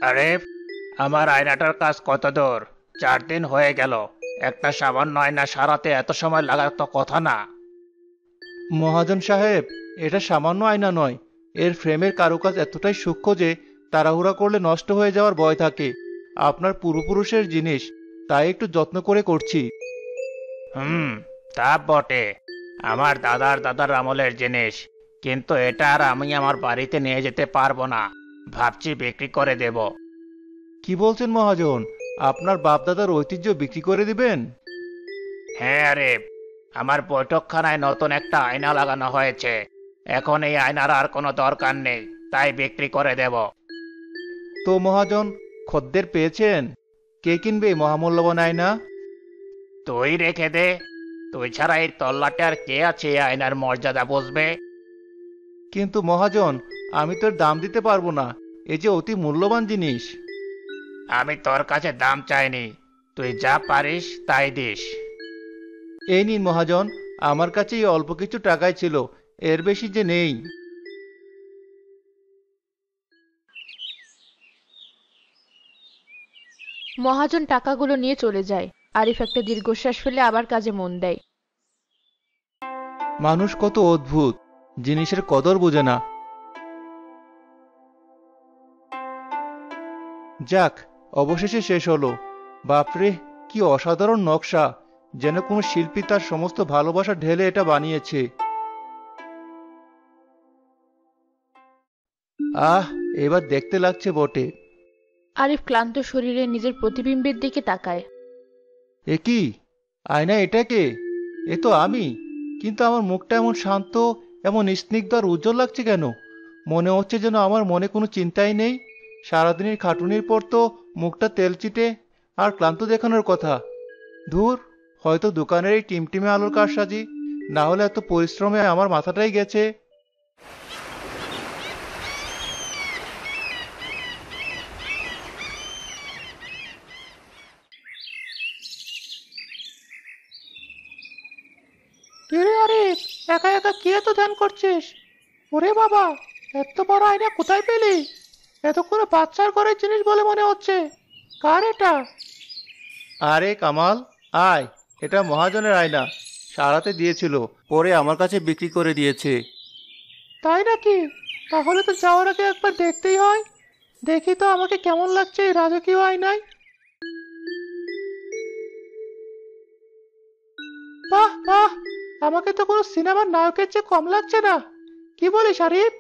আরে, আমার আয়নাটার কাজ কত দূর? 4 দিন হয়ে গেল। একটা সামান্য আয়না সারাতে এত সময় লাগার তো কথা না। মহাজন সাহেব, এটা সামান্য আয়না নয়। এর ফ্রেমের কারুকাজ এতটাই সূক্ষ্ম যে তাড়াহুড়া করলে নষ্ট হয়ে যাওয়ার ভয় থাকে। আপনার পূর্বপুরুষের জিনিস, তাই একটু যত্ন করে করছি। হুম, তা বটে। আমার দাদার দাদার আমলের জিনিস। কিন্তু এটা আর আমি আমার বাড়িতে নিয়ে যেতে পারবো না। ভাবছি বিক্রি করে দেব। কি বলছেন মহাজন? আপনার বাপদাদার ঐতিহ্য বিক্রি করে দিবেন? হ্যাঁ, আরে, আমার বৈঠকখানায় নতুন একটা আয়না লাগানো হয়েছে। এখন এই আয়নার আর কোনো দরকার নেই, তাই বিক্রি করে দেব। তো মহাজন, খদ্দের পেয়েছেন? কে কিনবে এই মহামূল্যবান আয়না? তুই রেখে দে। তুই ছাড়া এই তল্লাটে আর কে আছে এই আয়নার মর্যাদা বুঝবে? কিন্তু মহাজন, আমি তো এর দাম দিতে পারবো না। এই যে অতি মূল্যবান জিনিস। আমি তোর কাছে দাম চাইনি। তুই যা পারিস তাই দিস। এই নিন মহাজন, আমার কাছে এই অল্প কিছু টাকাই ছিল, এর বেশি যে নেই। মহাজন টাকাগুলো নিয়ে চলে যায়। আরিফ একটা দীর্ঘশ্বাস ফেলে আবার কাজে মন দেয়। মানুষ কত অদ্ভুত, জিনিসের কদর বোঝে না। যাক, অবশেষে শেষ হলো। বাপরে, কি অসাধারণ নকশা! যেন কোনো শিল্পী তার সমস্ত ভালোবাসা ঢেলে এটা বানিয়েছে। আহ, এবার দেখতে লাগছে বটে। আরিফ ক্লান্ত শরীরে নিজের প্রতিবিম্বের দিকে তাকায়। এ কি? আয়না এটা কে? এ তো আমি। কিন্তু আমার মুখটা এমন শান্ত, এমন স্নিগ্ধ আর উজ্জ্বল লাগছে কেন? মনে হচ্ছে যেন আমার মনে কোনো চিন্তাই নেই। সারাদিনের খাটুনির পর তো মুখটা তেলচিটে আর ক্লান্ত দেখানোর কথা। ধুর, হয়তো দোকানের এই টিমটিমে আলোর কারসাজি, না হলে এত পরিশ্রমে আমার মাথাটাই গেছে। কিরে আরে, একা একা কি এত ধ্যান করছিস? ওরে বাবা, এত বড় আয়না কোথায় পেলি? এত করে বাচ্চার ঘরের জিনিস বলে মনে হচ্ছে। কার এটা? আরে কামাল, আয়। এটা মহাজনের আয়না। সারাতে দিয়েছিল, পরে আমার কাছে বিক্রি করে দিয়েছে। তাই নাকি? তাহলে তো যাওয়ার আগে একবার দেখতেই হয়। দেখি তো আমাকে কেমন লাগছে এই রাজকীয় আয়নায়। বাহ বাহ, আমাকে তো কোনো সিনেমার নায়কের চেয়ে কম লাগছে না। কি বলিস আরিফ?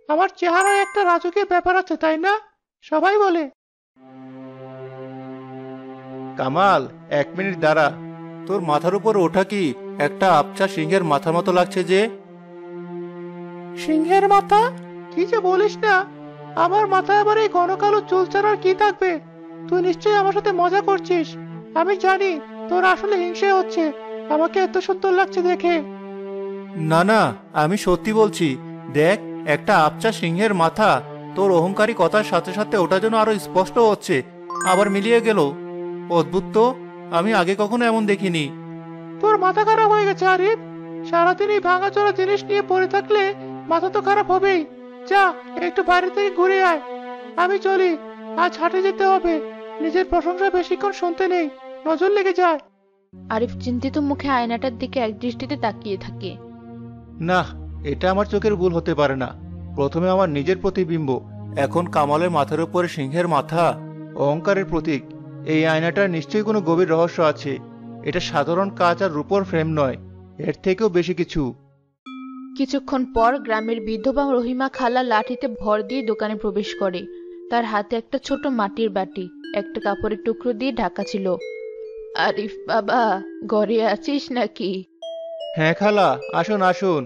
আমার চেহারায় একটা রাজকীয় ব্যাপার আছে, তাই না? সবাই বলে। কামাল, 1 মিনিট দাঁড়া। তোর মাথার উপর ওঠা কি একটা আবছা সিংহের মাথার মতো লাগছে যে। সিংহের মাথা? কি যে বলিস না! আমার মাথায় আবার এই ঘন কালো চুল ছাড়ার কি থাকবে? তুই নিশ্চয়ই আমার সাথে মজা করছিস। আমি জানি তোর আসলে হিংসে হচ্ছে আমাকে এত সুন্দর লাগছে দেখে। না না, আমি সত্যি বলছি। দেখ, একটা আবছা সিংহের মাথা। তোর অহংকারী কথার সাথে সাথে ওটা যেন আরো স্পষ্ট হচ্ছে, আবার মিলিয়ে গেল। অদ্ভুত তো, আমি আগে কখনো এমন দেখিনি। তোর মাথা খারাপ হয়ে গেছে আরিফ। সারাদিন এই ভাঙাচোরা জিনিস নিয়ে পড়ে থাকলে মাথা তো খারাপ হবেই। যা, একটু বাইরে থেকে ঘুরে আয়। আমি চলি, আজ হাটে যেতে হবে। নিজের প্রশংসা বেশিক্ষণ শুনতে নেই, নজর লেগে যায়। আরিফ চিন্তিত মুখে আয়নাটার দিকে একদৃষ্টিতে তাকিয়ে থাকে। না, এটা আমার চোখের ভুল হতে পারে না। প্রথমে আমার নিজের প্রতিবিম্ব, এখন কামালের মাথার উপরে সিংহের মাথা। অহংকারের প্রতীক। এই আয়নাটার নিশ্চয়ই কোনো গভীর রহস্য আছে। এটা সাধারণ কাঁচ আর রূপোর ফ্রেম নয়, এর থেকেও বেশি কিছু। কিছুক্ষণ পর গ্রামের বিধবা রহিমা খালা লাঠিতে ভর দিয়ে দোকানে প্রবেশ করে। তার হাতে একটা ছোট মাটির বাটি, একটা কাপড়ের টুকরো দিয়ে ঢাকা ছিল। আরিফ বাবা, ঘরে আছিস নাকি? হ্যাঁ খালা, আসুন আসুন।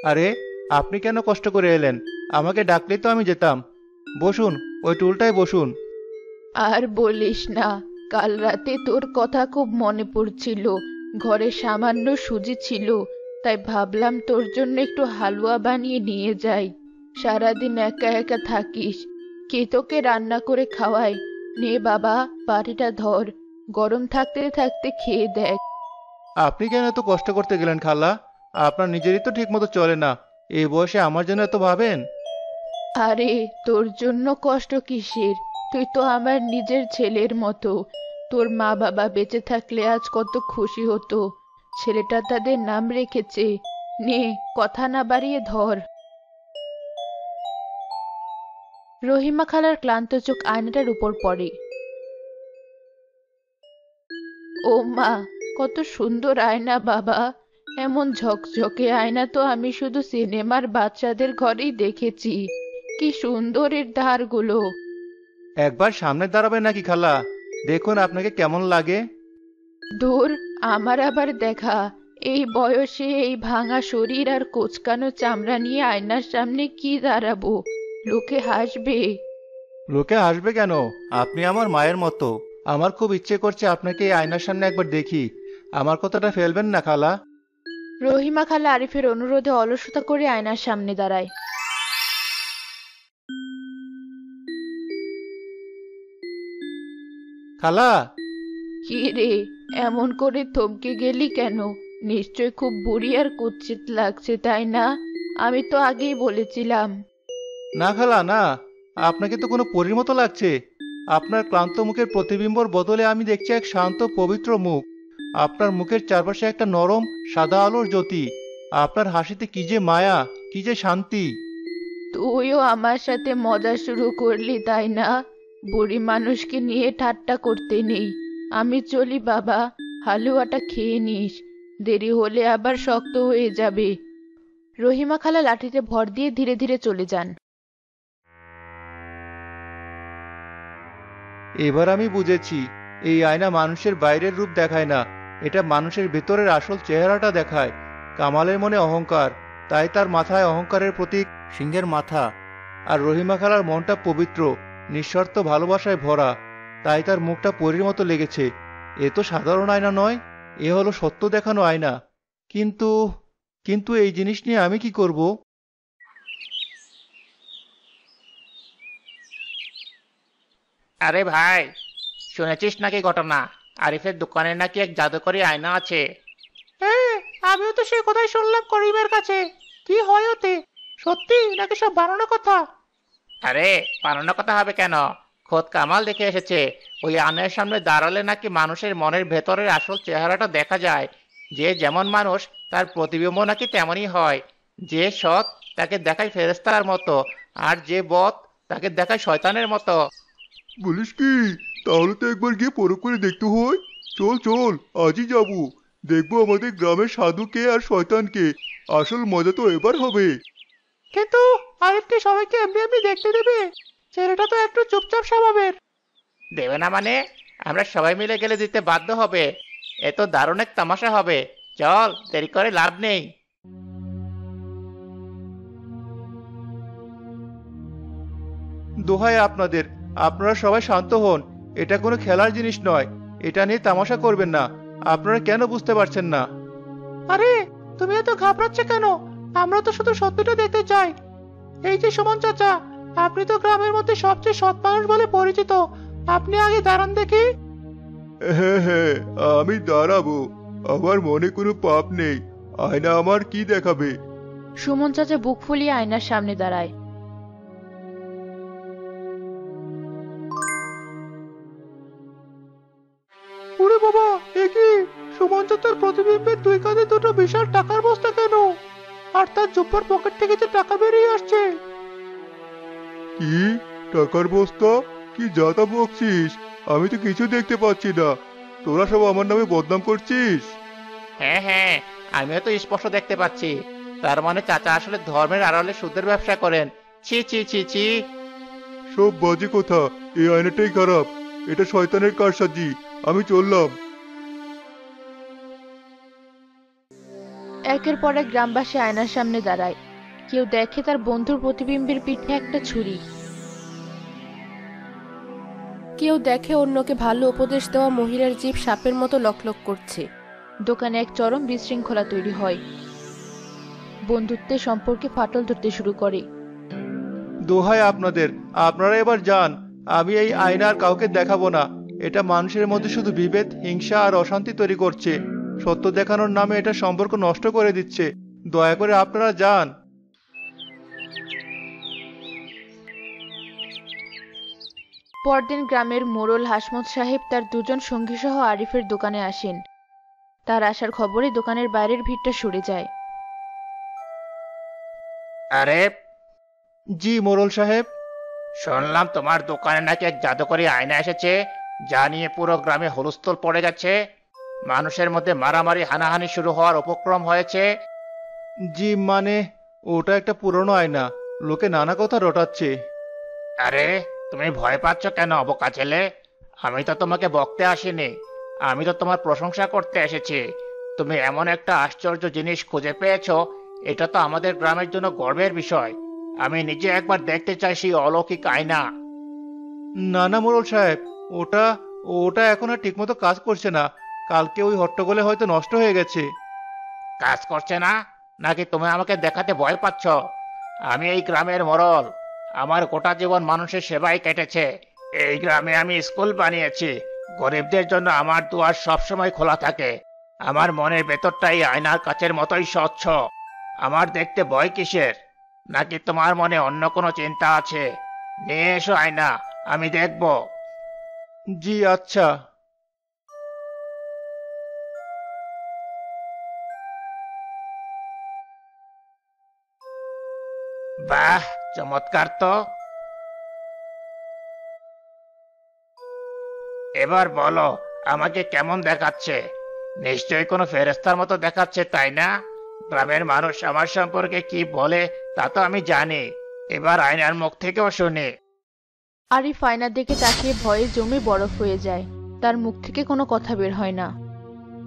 আরে, আপনি কেন কষ্ট করে এলেন? আমাকে ডাকলেই তো আমি যেতাম। বসুন, ওই টুলটায় বসুন। আর বলিস না, কাল রাতে তোর কথা খুব মনে পড়ছিল। ঘরে সামান্য সুজি ছিল, তাই ভাবলাম তোর জন্য একটু হালুয়া বানিয়ে নিয়ে যাই। সারাদিন একা একা থাকিস, কে তোকে রান্না করে খাওয়াই? নে বাবা, বাটিটা ধর, গরম থাকতে থাকতে খেয়ে দেখ। আপনি কেন এত কষ্ট করতে গেলেন খালা? আপনার নিজেরই তো ঠিক মতো চলে না, এই বয়সে আমার জন্য এত ভাবেন? আরে, তোর জন্য কষ্ট কিসের? তুই তুই তো আমার নিজের ছেলের মতো। তোর মা বাবা বেঁচে থাকলে আজ কত খুশি হতো। ছেলেটা তাদের নাম রেখেছে। নে, কথা না বাড়িয়ে ধর। রহিমা খালার ক্লান্ত চোখ আয়নাটার উপর পড়ে। ও মা, কত সুন্দর আয়না বাবা! এমন ঝকঝকে আয়না তো আমি শুধু সিনেমার বাচ্চাদের ঘরেই দেখেছি। কি সুন্দর এর ধারগুলো! একবার সামনে দাঁড়াবেন নাকি খালা? দেখুন আপনাকে কেমন লাগে। ধুর, আমার আবার দেখা! এই বয়সে এই ভাঙা শরীর আর কোঁচকানো চামড়া নিয়ে আয়নার সামনে কি দাঁড়াবো? লোকে হাসবে। লোকে হাসবে কেন? আপনি আমার মায়ের মতো। আমার খুব ইচ্ছে করছে আপনাকে এই আয়নার সামনে একবার দেখি। আমার কথাটা ফেলবেন না খালা। রহিমা খালা আরিফের অনুরোধে অলসতা করে আয়নার সামনে দাঁড়ায়। খালা, কি রে, এমন করে থমকে গেলি কেন? নিশ্চয় খুব বুড়ি আর কুৎসিত লাগছে, তাই না? আমি তো আগেই বলেছিলাম। না খালা না, আপনাকে তো কোনো পরীর মতো লাগছে। আপনার ক্লান্ত মুখের প্রতিবিম্বর বদলে আমি দেখছি এক শান্ত পবিত্র মুখ। আপনার মুখের চারপাশে একটা নরম সাদা আলোর জ্যোতি। আপনার হাসিতে কি যে মায়া, কি যে শান্তি! তুইও আমার সাথে মজা শুরু করলি, তাই না? বুড়ি মানুষকে নিয়ে ঠাট্টা করতে নেই। আমি চলি বাবা, হালুয়াটা খেয়ে নিস। দেরি হলে আবার শক্ত হয়ে যাবে। রহিমা খালা লাঠিতে ভর দিয়ে ধীরে ধীরে চলে যান। এবার আমি বুঝেছি, এই আয়না মানুষের বাইরের রূপ দেখায় না, এটা মানুষের ভেতরের আসল চেহারাটা দেখায়। কামালের মনে অহংকার, তাই তার মাথায় অহংকারের প্রতীক সিংহের মাথা। আর রহিমা খালার মনটা পবিত্র, নিঃশর্ত ভালোবাসায় ভরা, তাই তার মুখটা পরীর মতো লেগেছে। এ তো সাধারণ আয়না নয়, এ হলো সত্য দেখানো আয়না। কিন্তু কিন্তু এই জিনিস নিয়ে আমি কি করব? আরে ভাই, শুনেছিস নাকি ঘটনা? আরিফের দোকানে নাকি এক জাদুকরি আয়না আছে। হ্যাঁ, আমিও তো সেই কথাই শুনলাম করিমের কাছে। কি হয় ওতে? সত্যি নাকি সব বানানো কথা? আরে, বানানো কথা হবে কেন? খোদ কামাল দেখে এসেছে। ওই আয়নার সামনে দাঁড়ালে নাকি মানুষের মনের ভেতরের আসল চেহারাটা দেখা যায়। যে যেমন মানুষ, তার প্রতিবিম্ব নাকি তেমনই হয়। যে সৎ, তাকে দেখায় ফেরেশতার মতো, আর যে বদ, তাকে দেখায় শয়তানের মতো। বলিস কি? তাহলে তো একবার গিয়ে পরখ করে দেখতে হয়। চল চল, আজই যাবো। দেখবো আমাদের গ্রামের সাধু কে আর শয়তান কে। আসল মজা তো এবার হবে। কিন্তু আরিফ কি সবাইকে এমনি এমনি দেখতে দেবে? ছেলেটা তো একটু চুপচাপ স্বভাবের। দেবে না মানে? আমরা সবাই মিলে গেলে দিতে বাধ্য হবে। এ তো দারুণ এক তামাশা হবে। চল, দেরি করে লাভ নেই। দোহাই আপনাদের, আপনারা সবাই শান্ত হন। এটা কোনো খেলার জিনিস নয়। এটা নিয়ে তামাশা করবেন না। আপনারা কেন বুঝতে পারছেন না? আরে, তুমি এত ঘাবড়াচ্ছে কেন? আমরা তো শুধু সত্যিটা দেখতে চাই। এই যে সুমন চাচা, আপনি তো গ্রামের মধ্যে সবচেয়ে সৎ মানুষ বলে পরিচিত। আপনি আগে দাঁড়ান দেখি। হ্যাঁ হ্যাঁ, আমি দাঁড়াবো। আমার মনে কোনো পাপ নেই। আয়না আমার কি দেখাবে? সুমন চাচা বুক ফুলিয়ে আয়নার সামনে দাঁড়ায়। ওরে বাবা, এ কি? সুমন চাচার প্রতিবিম্বের দুই কাঁধে দুটো বিশাল টাকার বস্তা কেন? আর তার জুব্বার পকেট থেকে যে টাকা বেরিয়ে আসছে। কি? টাকার বস্তা? কি যাতা বকছিস? আমি তো কিছু দেখতে পাচ্ছি না। তোরা সব আমার নামে বদনাম করছিস? হ্যাঁ হ্যাঁ, আমিও তো স্পষ্ট দেখতে পাচ্ছি। তার মানে চাচা আসলে ধর্মের আড়ালে সুদের ব্যবসা করেন। ছি ছি ছি ছি। সব বাজে কথা। এই আয়নাটাই খারাপ। এটা শয়তানের কারসাজি। আমি চললাম। একের পর এক গ্রামবাসী আয়নার সামনে দাঁড়ায়। কেউ দেখে তার বন্ধুর প্রতিবিম্বের পিঠে একটা ছুরি। কেউ দেখে অন্যকে ভালো উপদেশ দেওয়া মহিলার জিভ সাপের মতো লকলক করছে। দোকানে এক চরম বিশৃঙ্খলা তৈরি হয়। বন্ধুত্বের সম্পর্কে ফাটল ধরতে শুরু করে। দোহাই আপনাদের, আপনারা এবার যান। আমি এই আয়না আর কাউকে দেখাবো না। এটা মানুষের মধ্যে শুধু বিভেদ, হিংসা আর অশান্তি তৈরি করছে। সত্য দেখানোর নামে এটা সম্পর্ক নষ্ট করে দিচ্ছে। দয়া করে আপনারা যান। পরদিন গ্রামের মোড়ল হাসমত সাহেব তার দুজন সঙ্গী সহ আরিফের দোকানে আসেন। তার আসার খবরে দোকানের বাইরের ভিড়টা সরে যায়। আরে, জি মোড়ল সাহেব। শুনলাম তোমার দোকানে নাকি এক জাদুকরি আয়না এসেছে, যা নিয়ে পুরো গ্রামে হুলস্থুল পড়ে গেছে। মানুষের মধ্যে মারামারি হানাহানি শুরু হওয়ার উপক্রম হয়েছে। জি মানে, ওটা একটা পুরনো আয়না, লোকে নানা কথা রটাচ্ছে। আরে, তুমি ভয় পাচ্ছ কেন বোকা ছেলে? আমি তো তোমাকে বকতে আসিনি, আমি তো তোমার প্রশংসা করতে এসেছি। তুমি এমন একটা আশ্চর্য জিনিস খুঁজে পেয়েছো, এটা তো আমাদের গ্রামের জন্য গর্বের বিষয়। আমি নিজে একবার দেখতে চাই সেই অলৌকিক আয়না। না না মোড়ল সাহেব, ওটা ওটা এখন আর ঠিকমতো কাজ করছে না। কালকে ওই হট্টগোলে হয়তো নষ্ট হয়ে গেছে। কাজ করছে না? নাকি তুমি আমাকে দেখাতে ভয় পাচ্ছ? আমি এই গ্রামের মোড়ল, আমার গোটা জীবন মানুষের সেবায় কেটেছে। এই গ্রামে আমি স্কুল বানিয়েছি, গরিবদের জন্য আমার দুয়ার সবসময় খোলা থাকে। আমার মনের ভেতরটাই আয়নার কাচের মতোই স্বচ্ছ। আমার দেখতে ভয় কিসের? নাকি তোমার মনে অন্য কোনো চিন্তা আছে? নিয়ে এসো আয়না, আমি দেখব। জি আচ্ছা। বাহ, চমৎকার তো। এবার বলো, আমাকে কেমন দেখাচ্ছে? নিশ্চয়ই কোনো ফেরেশতার মতো দেখাচ্ছে, তাই না? গ্রামের মানুষ আমার সম্পর্কে কি বলে তা তো আমি জানি, এবার আয়নার মুখ থেকেও শুনি। আরিফ আয়নার দিকে তাকিয়ে ভয়ে জমে বরফ হয়ে যায়। তার মুখ থেকে কোনো কথা বের হয় না।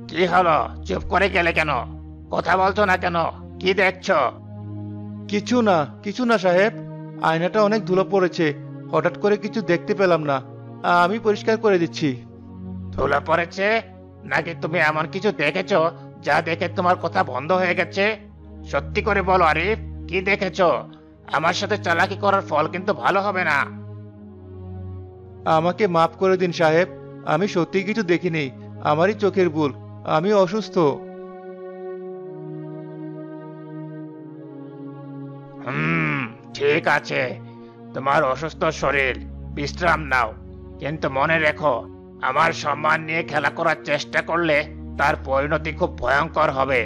কি হলো, চুপ করে গেলে কেন? কথা বলছো না কেন? কি দেখছো? কিছু না সাহেব, আয়নাটা অনেক ধুলো পড়েছে, হঠাৎ করে কিছু দেখতে পেলাম না। আমি পরিষ্কার করে দিচ্ছি। ধুলো পড়েছে? নাকি তুমি এমন কিছু দেখেছো যা দেখে তোমার কথা বন্ধ হয়ে গেছে? সত্যি করে বলো আরিফ, কি দেখেছো? আমার সাথে চালাকি করার ফল কিন্তু ভালো হবে না। আমাকে মাফ করে দিন সাহেব, আমি সত্যি কিছু দেখিনি, আমারই চোখের ভুল, আমি অসুস্থ। হুম, ঠিক আছে, তোমার অসুস্থ শরীর, বিশ্রাম নাও। কিন্তু মনে রেখো, আমার সম্মান নিয়ে খেলা করার চেষ্টা করলে তার পরিণতি খুব ভয়ঙ্কর হবে।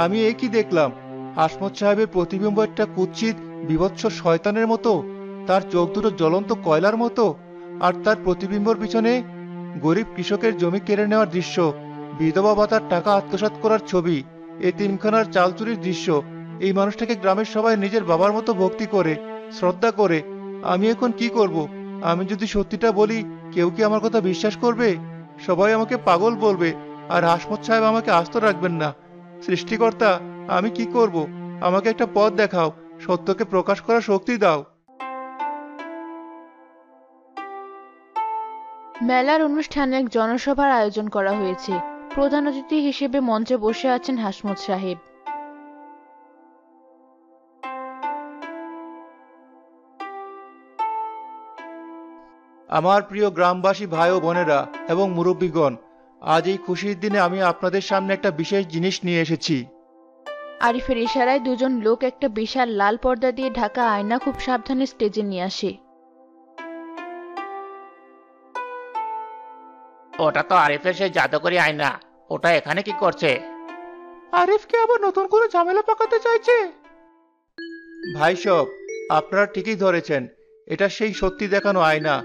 আমি এ কি দেখলাম? হাসমত সাহেবের প্রতিবিম্ব একটা কুৎসিত বীভৎস শয়তানের মতো, তার চোখ দুটো জ্বলন্ত কয়লার মতো, আর তার প্রতিবিম্বর পিছনে গরিব কৃষকের জমি কেড়ে নেওয়ার দৃশ্য, বিধবা ভাতার টাকা আত্মসাৎ করার ছবি, এতিমখানার চাল চুরির দৃশ্য। এই মানুষটাকে গ্রামের সবাই নিজের বাবার মতো ভক্তি করে, শ্রদ্ধা করে। আমি এখন কি করব? আমি যদি সত্যিটা বলি, কেউ কি আমার কথা বিশ্বাস করবে? সবাই আমাকে পাগল বলবে, আর হাসমত সাহেব আমাকে আস্ত রাখবেন না। সৃষ্টিকর্তা, আমি কি করব? আমাকে একটা পথ দেখাও, সত্যকে প্রকাশ করার শক্তি দাও। মেলার অনুষ্ঠানে এক জনসভার আয়োজন করা হয়েছে। প্রধান অতিথি হিসেবে মঞ্চে বসে আছেন হাসমত সাহেব। আমার প্রিয় গ্রামবাসী ভাই ও বোনেরা এবং মুরব্বীগণ, আজ এই খুশির দিনে আমি আপনাদের সামনে একটা বিশেষ জিনিস নিয়ে এসেছি। আরিফের ইশারায় দুজন লোক একটা বিশাল লাল পর্দা দিয়ে ঢাকা আয়না খুব সাবধানে স্টেজে নিয়ে আসে। ওটা তো আরিফের সেই জাদুকরি আয়না, ওটা এখানে কি করছে? আরিফকে আবার নতুন করে ঝামেলা পাকাতে চাইছে। ভাই সব, আপনারা ঠিকই ধরেছেন, এটা সেই সত্যি দেখানো আয়না।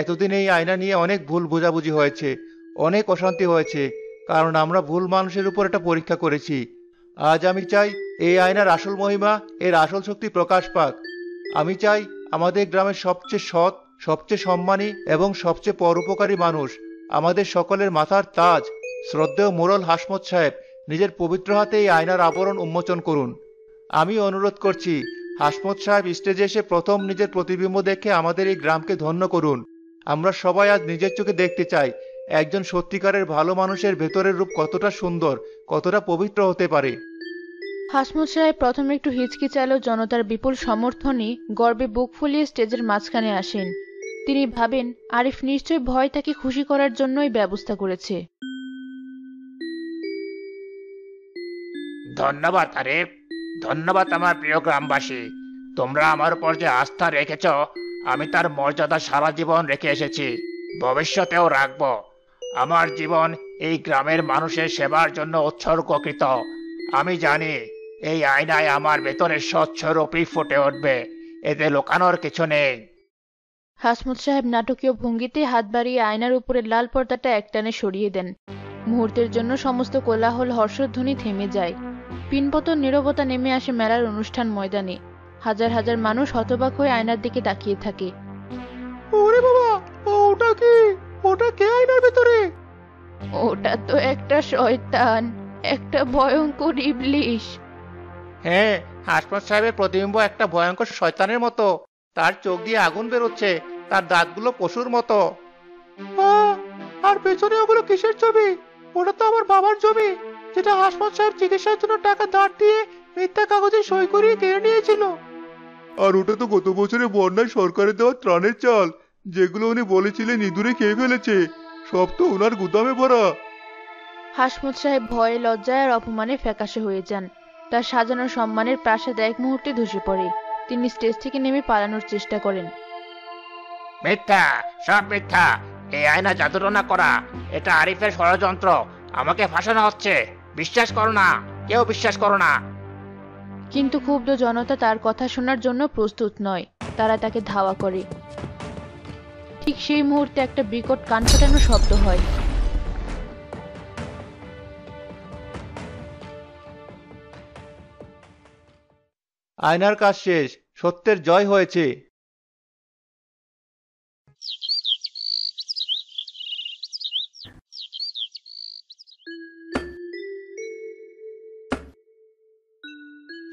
এতদিন এই আয়না নিয়ে অনেক ভুল বোঝাবুঝি হয়েছে, অনেক অশান্তি হয়েছে, কারণ আমরা ভুল মানুষের উপর এটা পরীক্ষা করেছি। আজ আমি চাই এই আয়নার আসল মহিমা, এর আসল শক্তি প্রকাশ পাক। আমি চাই আমাদের গ্রামের সবচেয়ে সৎ, সবচেয়ে সম্মানী এবং সবচেয়ে পরোপকারী মানুষ, আমাদের সকলের মাথার তাজ, শ্রদ্ধেয় মোড়ল হাসমত সাহেব নিজের পবিত্র হাতে এই আয়নার আবরণ উন্মোচন করুন। আমি অনুরোধ করছি, হাসমত সাহেব স্টেজে এসে প্রথম নিজের প্রতিবিম্ব দেখে আমাদের এই গ্রামকে ধন্য করুন। আমরা সবাই আজ নিজের চোখে দেখতে চাই একজন সত্যিকারের ভালো মানুষের ভেতরের রূপ কতটা সুন্দর, কতটা পবিত্র হতে পারে। হাসমত সাহেব প্রথমে একটু হিচকিচালেও জনতার বিপুল সমর্থনে গর্বে বুক ফুলিয়ে স্টেজের মাঝখানে আসেন। তিনি ভাবেন আরিফ নিশ্চয়ই ভয় তাকে খুশি করার জন্যই ব্যবস্থা করেছে। ধন্যবাদ আরিফ, ধন্যবাদ আমার প্রিয় গ্রামবাসী। তোমরা আমার উপর যে আস্থা রেখেছ, আমি তার মর্যাদা সারা জীবন রেখে এসেছি, ভবিষ্যতেও রাখবো। আমার জীবন এই গ্রামের মানুষের সেবার জন্য উৎসর্গকৃত। আমি জানি এই আয়নায় আমার ভেতরের স্বচ্ছ রূপই ফুটে উঠবে, এতে লুকানোর কিছু নেই। হাসমত সাহেব নাটকীয় ভঙ্গিতে হাত বাড়িয়ে আয়নার উপরে লাল পর্দাটা একটানে সরিয়ে দেন। মুহূর্তের জন্য সমস্ত কোলাহল হর্ষধ্বনি থেমে যায়। পিনপতন নীরবতা নেমে আসে মেলার অনুষ্ঠান ময়দানে। হাজার হাজার মানুষ হতবাক হয়ে আয়নার দিকে তাকিয়ে থাকে। ওরে বাবা, ওটা কি? ওটা কে আয়নার ভেতরে? ওটা তো একটা শয়তান, একটা ভয়ঙ্কর ইবলিশ। হ্যাঁ, হাসমত সাহেবের প্রতিবিম্ব একটা ভয়ঙ্কর শয়তানের মতো। তার চোখ দিয়ে আগুন বেরোচ্ছে, তার দাঁতগুলো পশুর মতো। আহ, আর পেছনে ওগুলো কিসের ছবি? ওটা তো আমার বাবার জমি, যেটা হাসমত সাহেব চিকিৎসার জন্য টাকা ধার দিয়ে মিথ্যা কাগজে সই করিয়ে কেড়ে নিয়েছিল। আর ওটা তো গত বছরে বন্যায় সরকারের দেওয়া ত্রাণের চাল, যেগুলো উনি বলেছিলেন ইঁদুরে খেয়ে ফেলেছে। সব তো ওনার গুদামে ভরা। হাসমত সাহেব ভয়ে, লজ্জায় আর অপমানে ফ্যাকাশে হয়ে যান। তার সাজানো সম্মানের প্রাসাদ এক মুহূর্তে ধসে পড়ে। তিনি স্টেজ থেকে নেমে পালানোর চেষ্টা করেন। মিথ্যা, সব মিথ্যা। এই আয়না জাদুটনা করা, এটা আরিফের ষড়যন্ত্র। আমাকে ফাঁসানো হচ্ছে। বিশ্বাস করো না, কেউ বিশ্বাস করো না। কিন্তু ক্ষুব্ধ জনতা তার কথা শোনার জন্য প্রস্তুত নয়। তারা তাকে ধাওয়া করে। ঠিক সেই মুহূর্তে একটা বিকট কান ফাটানো শব্দ হয়। আয়নার কাজ শেষ, সত্যের জয় হয়েছে।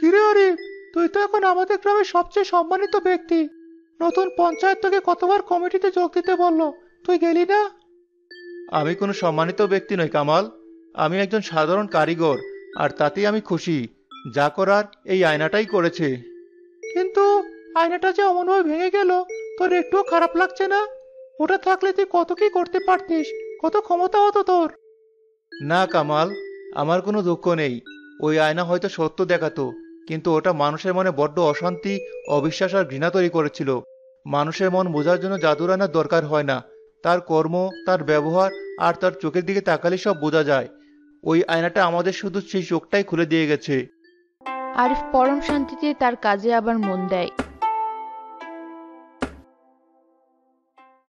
কিরে আরিফ, তুই তো এখন আমাদের গ্রামের সবচেয়ে সম্মানিত ব্যক্তি। নতুন পঞ্চায়েত তোকে কতবার কমিটিতে যোগ দিতে বললো, তুই গেলি না? আমি কোনো সম্মানিত ব্যক্তি নই কামাল, আমি একজন সাধারণ কারিগর, আর তাতেই আমি খুশি। যা করার এই আয়নাটাই করেছে। কিন্তু আয়নাটা যে অমনভাবে ভেঙে গেল, তোর একটুও খারাপ লাগছে না? ওটা থাকলে তুই কত কি করতে পারতিস, কত ক্ষমতা হতো তোর। না কামাল, আমার কোনো দুঃখ নেই। ওই আয়না হয়তো সত্য দেখাতো, কিন্তু ওটা মানুষের মনে বড্ড অশান্তি, অবিশ্বাস আর ঘৃণা তৈরি করেছিল। মানুষের মন বোঝার জন্য জাদুর আয়নার দরকার হয় না। তার কর্ম, তার ব্যবহার আর তার চোখের দিকে তাকালে সব বোঝা যায়। ওই আয়নাটা আমাদের শুধু সেই চোখটাই খুলে দিয়ে গেছে। আরিফ পরম শান্তিতে তার কাজে আবার মন দেয়।